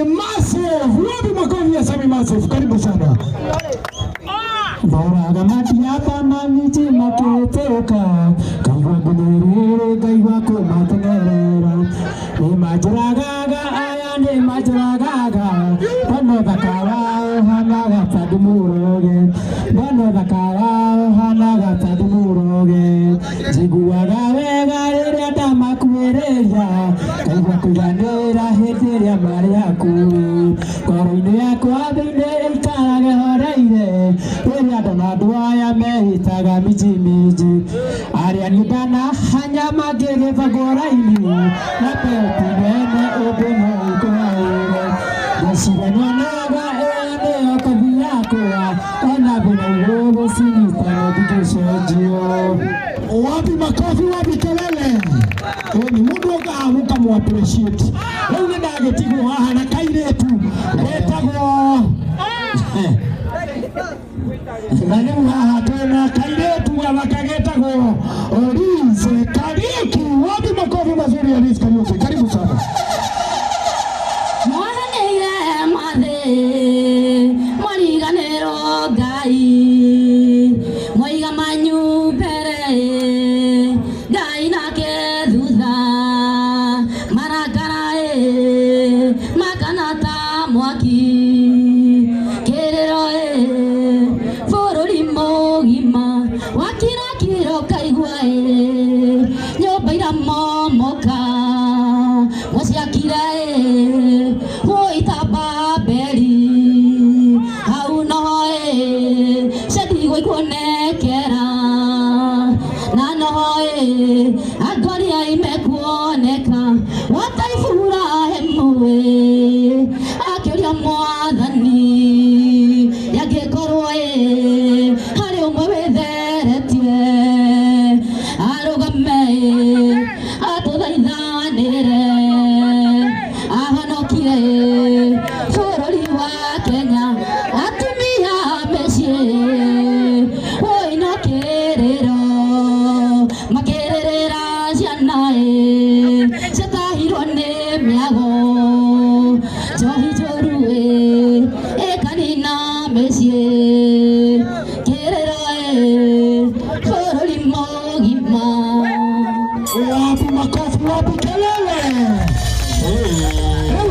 Massive. Wapi makofi ya Sami Massive? Karibu sana. Bora mati hapa mamiti maketoka kaiwa gunere kaiwa ko matnera ni majragaga aya ni majragaga bano bakara hanaga tadmuroge bano bakara hanaga tadmuroge jiguaga wega rere damakuereria kaiwa kuganera heteria mariaku koroine yakwa binde ikaraga horeire Donadwaya mehitaga miji Arianidana hanya magege vagora ili na pelpigene obeno ikoaire Desiranyanaga ene okabiakoa Ona bina urobo sinita dikeshejio Wapi makofi wapi kelele ni mundu wakahamuka mu appreciate Ewe nagetigu haha na kairetu Wetagwo Nani haha tena kairetu wakagetagwo Orize Kariuki. Wapi makofi mazuri ya Orize Kariuki? Karibu sana. Mwana neire mathe Mwariganero Ngai Mwiga manyu pere Ngai nake thutha Marakara makanata mwaki Momoka Mosiakira Hoitaba Beri Haunoe Sedi Wikonekera Nanoe Agoria Imekoneka Wataifura Hemue Akioria Mwadhani Yagekoroe Hale umwetherete Arugame Atothaithanire Ahanokire Bũrũri wa Kenya Atumia mĩciĩ Woinokĩrĩro Makĩrĩrĩra ciana Ciatahirwo nĩ mĩago Njohi njũru ĩkanina mĩciĩ Kĩrĩro bũrũri mũgima Wapi makofi wapi kelele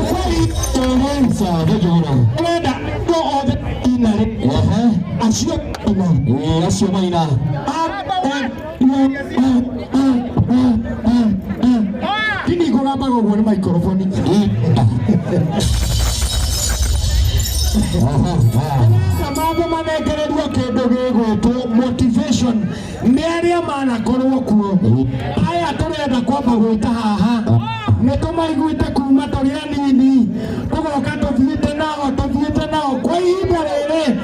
Kweli Torensa Dejora Reda Do ode inare Asio ina Asio maina Kini kuna bago kwa microphone Mambo manekeredwa kendo gĩgwĩtwo motivation nĩ arĩa manakorwo kuo aya tũrenda kwamba gwĩta haha nĩ tũmaiguĩte kuma tũrĩ anini tũgoka tũthiĩte nao kwa ihinda rĩrĩ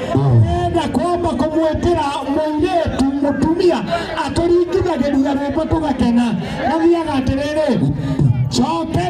nenda kwamba kũmwĩtĩra mũirĩtu mũtumia atũringithagĩria rwĩmbo tũgakena nathiaga atĩrĩrĩ coke